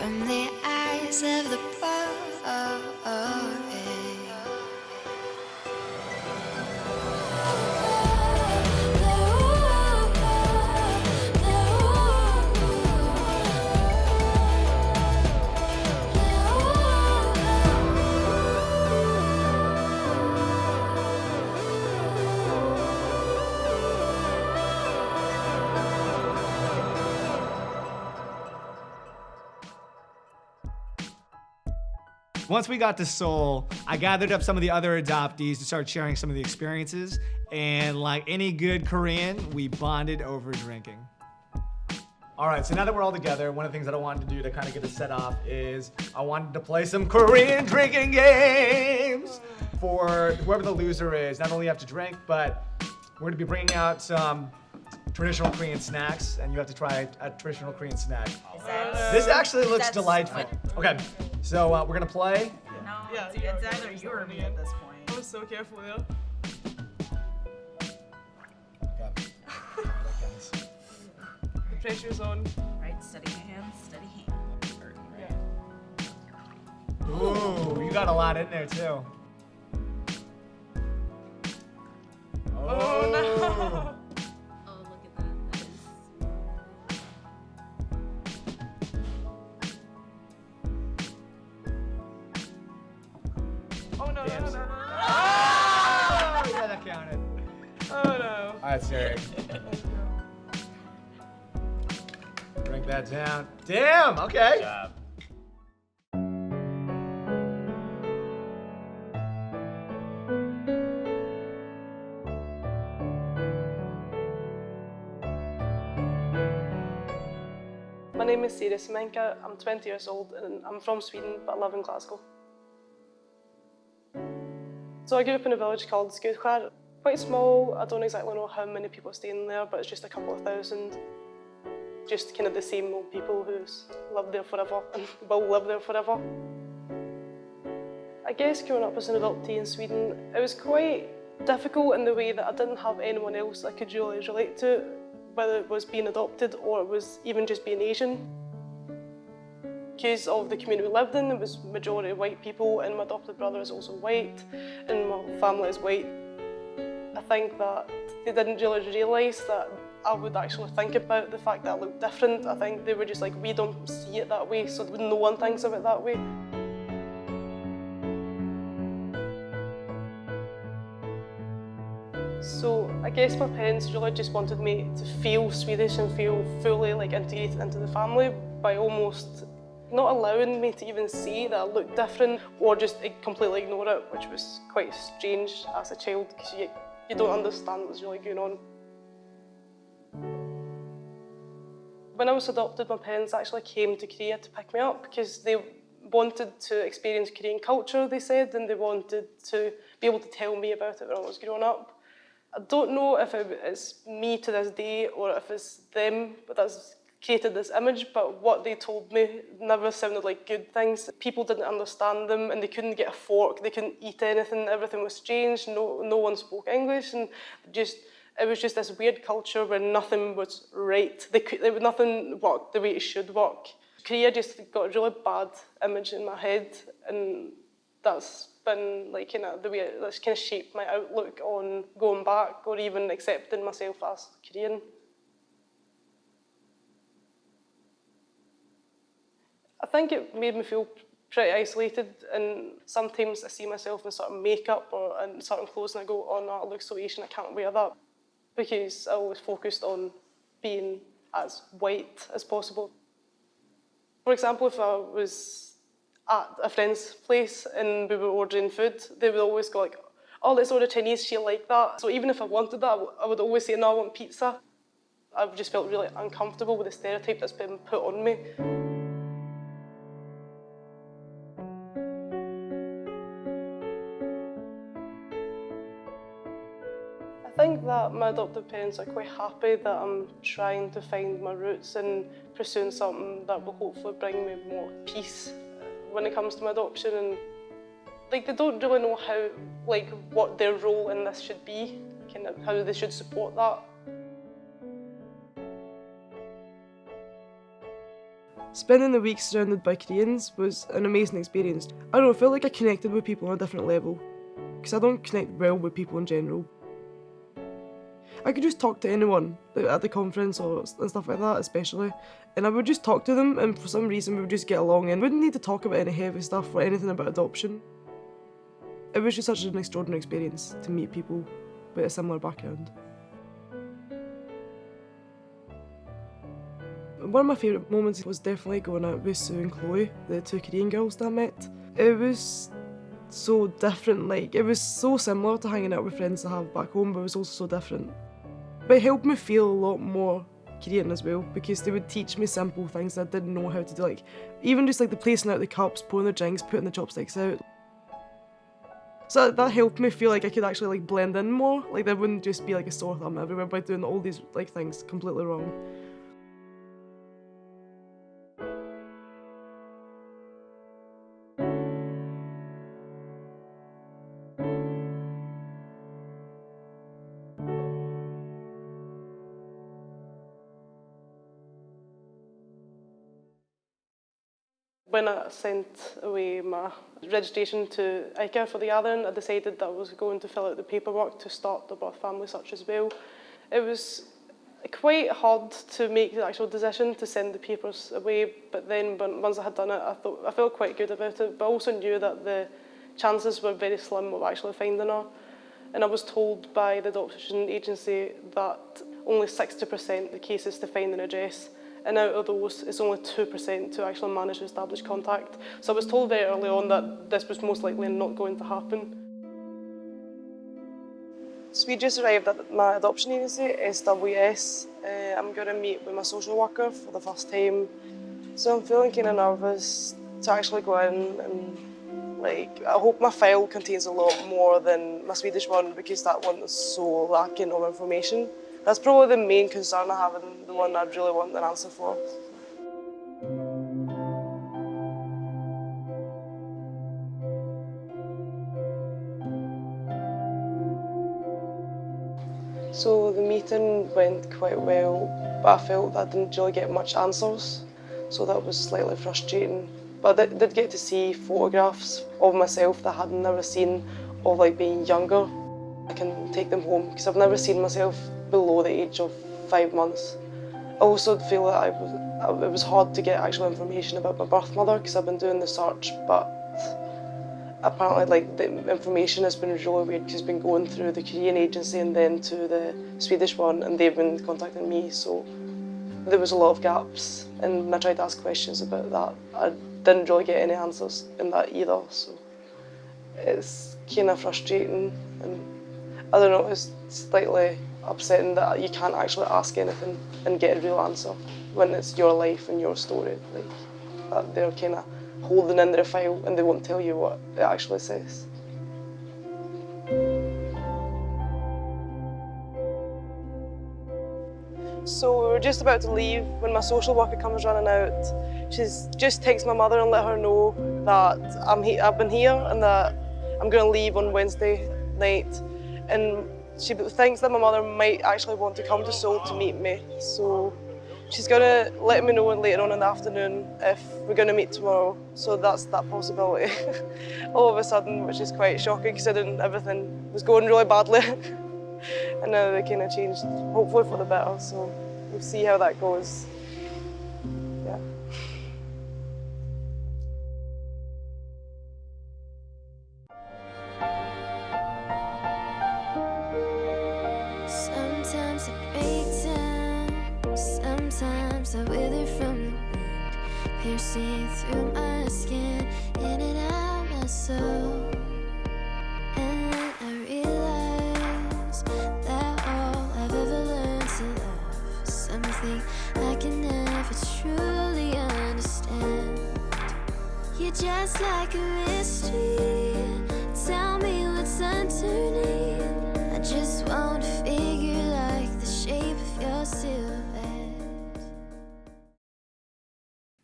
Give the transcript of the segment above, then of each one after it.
from the eyes of the poet. Once we got to Seoul, I gathered up some of the other adoptees to start sharing some of the experiences. And like any good Korean, we bonded over drinking. All right, so now that we're all together, one of the things that I wanted to do to kind of get us set off is I wanted to play some Korean drinking games. For whoever the loser is, not only you have to drink, but we're gonna be bringing out some traditional Korean snacks, and you have to try a traditional Korean snack. This actually looks delightful. Okay, so we're gonna play. No, it's either you or me at this point. I was so careful, yo. Okay. The pressure's on. Right, steady hand, steady hand. Yeah. Ooh, you got a lot in there too. Oh no! Oh, look at that. That is... Oh no, no, no, no, no. Oh, yeah, that counted. Oh no. All right, Siri. Bring that down. Damn, okay. Good job. My name is Siri Szemenkar. I'm 20 years old and I'm from Sweden, but I live in Glasgow. So I grew up in a village called Skutskär. Quite small. I don't exactly know how many people are staying there, but it's just a couple of thousand. Just kind of the same old people who's lived there forever and will live there forever. I guess growing up as an adoptee in Sweden, it was quite difficult in the way that I didn't have anyone else I could really relate to, whether it was being adopted or it was even just being Asian. Because of the community we lived in, it was majority white people, and my adopted brother is also white, and my family is white. I think that they didn't really realise that I would actually think about the fact that I looked different. I think they were just like, we don't see it that way, so no one thinks of it that way. So I guess my parents really just wanted me to feel Swedish and feel fully integrated into the family by almost not allowing me to even see that I looked different or just completely ignore it, which was quite strange as a child because you don't understand what's really going on. When I was adopted, my parents actually came to Korea to pick me up because they wanted to experience Korean culture, they said, and they wanted to be able to tell me about it when I was growing up. I don't know if it's me to this day or if it's them, but that's created this image, but what they told me never sounded like good things. People didn't understand them and they couldn't get a fork, they couldn't eat anything, everything was strange, no one spoke English, and it was just this weird culture where nothing was right. Nothing worked the way it should work. Korea just got a really bad image in my head, and that's been the way that's kind of shaped my outlook on going back or even accepting myself as Korean. I think it made me feel pretty isolated, and sometimes I see myself in certain makeup or in certain clothes and I go, oh no, I look so Asian, I can't wear that. Because I always focused on being as white as possible. For example, if I was at a friend's place and we were ordering food, they would always go like, oh, let's order Chinese, she'll like that. So even if I wanted that, I would always say, no, I want pizza. I've just felt really uncomfortable with the stereotype that's been put on me. I think that my adoptive parents are quite happy that I'm trying to find my roots and pursuing something that will hopefully bring me more peace when it comes to my adoption. And they don't really know how, what their role in this should be, kind of how they should support that. Spending the week surrounded by Koreans was an amazing experience. I don't know, I felt like I connected with people on a different level, because I don't connect well with people in general. I could just talk to anyone at the conference and stuff like that especially, and I would just talk to them, and for some reason we would just get along and wouldn't need to talk about any heavy stuff or anything about adoption. It was just such an extraordinary experience to meet people with a similar background. One of my favourite moments was definitely going out with Sue and Chloe, the two Korean girls that I met. It was so different, like, it was so similar to hanging out with friends I have back home, but it was also so different. But it helped me feel a lot more Korean as well, because they would teach me simple things that I didn't know how to do, like even just like the placing out the cups, pouring the drinks, putting the chopsticks out. So that helped me feel like I could actually like blend in more, like there wouldn't just be like a sore thumb everywhere by doing all these like things completely wrong. When I sent away my registration to ICA for the gathering, I decided that I was going to fill out the paperwork to start the birth family search as well. It was quite hard to make the actual decision to send the papers away, but then once I had done it, I felt quite good about it, but I also knew that the chances were very slim of actually finding her. And I was told by the adoption agency that only 60% of the cases to find an address, and out of those, it's only 2% to actually manage to establish contact. So I was told very early on that this was most likely not going to happen. So we just arrived at my adoption agency, SWS. I'm going to meet with my social worker for the first time. So I'm feeling kind of nervous to actually go in and like, I hope my file contains a lot more than my Swedish one, because that one is so lacking of information. That's probably the main concern I have and the one I'd really want an answer for. So the meeting went quite well, but I felt that I didn't really get much answers, so that was slightly frustrating. But I did get to see photographs of myself that I had never seen of like being younger. I can take them home because I've never seen myself below the age of 5 months. I also feel that it was hard to get actual information about my birth mother because I've been doing the search, but apparently like the information has been really weird because it's been going through the Korean agency and then to the Swedish one, and they've been contacting me, so there was a lot of gaps, and when I tried to ask questions about that, I didn't really get any answers in that either, so it's kind of frustrating, and I don't know, it's slightly upsetting that you can't actually ask anything and get a real answer when it's your life and your story. Like, that they're kind of holding in their file and they won't tell you what it actually says. So we were just about to leave when my social worker comes running out. She's just texted my mother and let her know that I've been here and that I'm going to leave on Wednesday night. And she thinks that my mother might actually want to come to Seoul to meet me. So she's going to let me know later on in the afternoon if we're going to meet tomorrow. So that's that possibility all of a sudden, which is quite shocking considering everything was going really badly. And now they kind of changed, hopefully for the better. So we'll see how that goes. Yeah. Sometimes I break down, sometimes I wither from the wind, piercing through my skin, in and out my soul. And then I realize that all I've ever learned to love is something I can never truly understand. You're just like a mystery, tell me what's underneath. I just want to figure like the shape of your silhouette.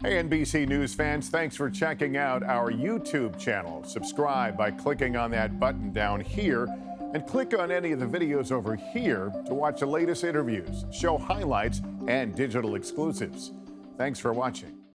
Hey, NBC News fans, thanks for checking out our YouTube channel. Subscribe by clicking on that button down here and click on any of the videos over here to watch the latest interviews, show highlights, and digital exclusives. Thanks for watching.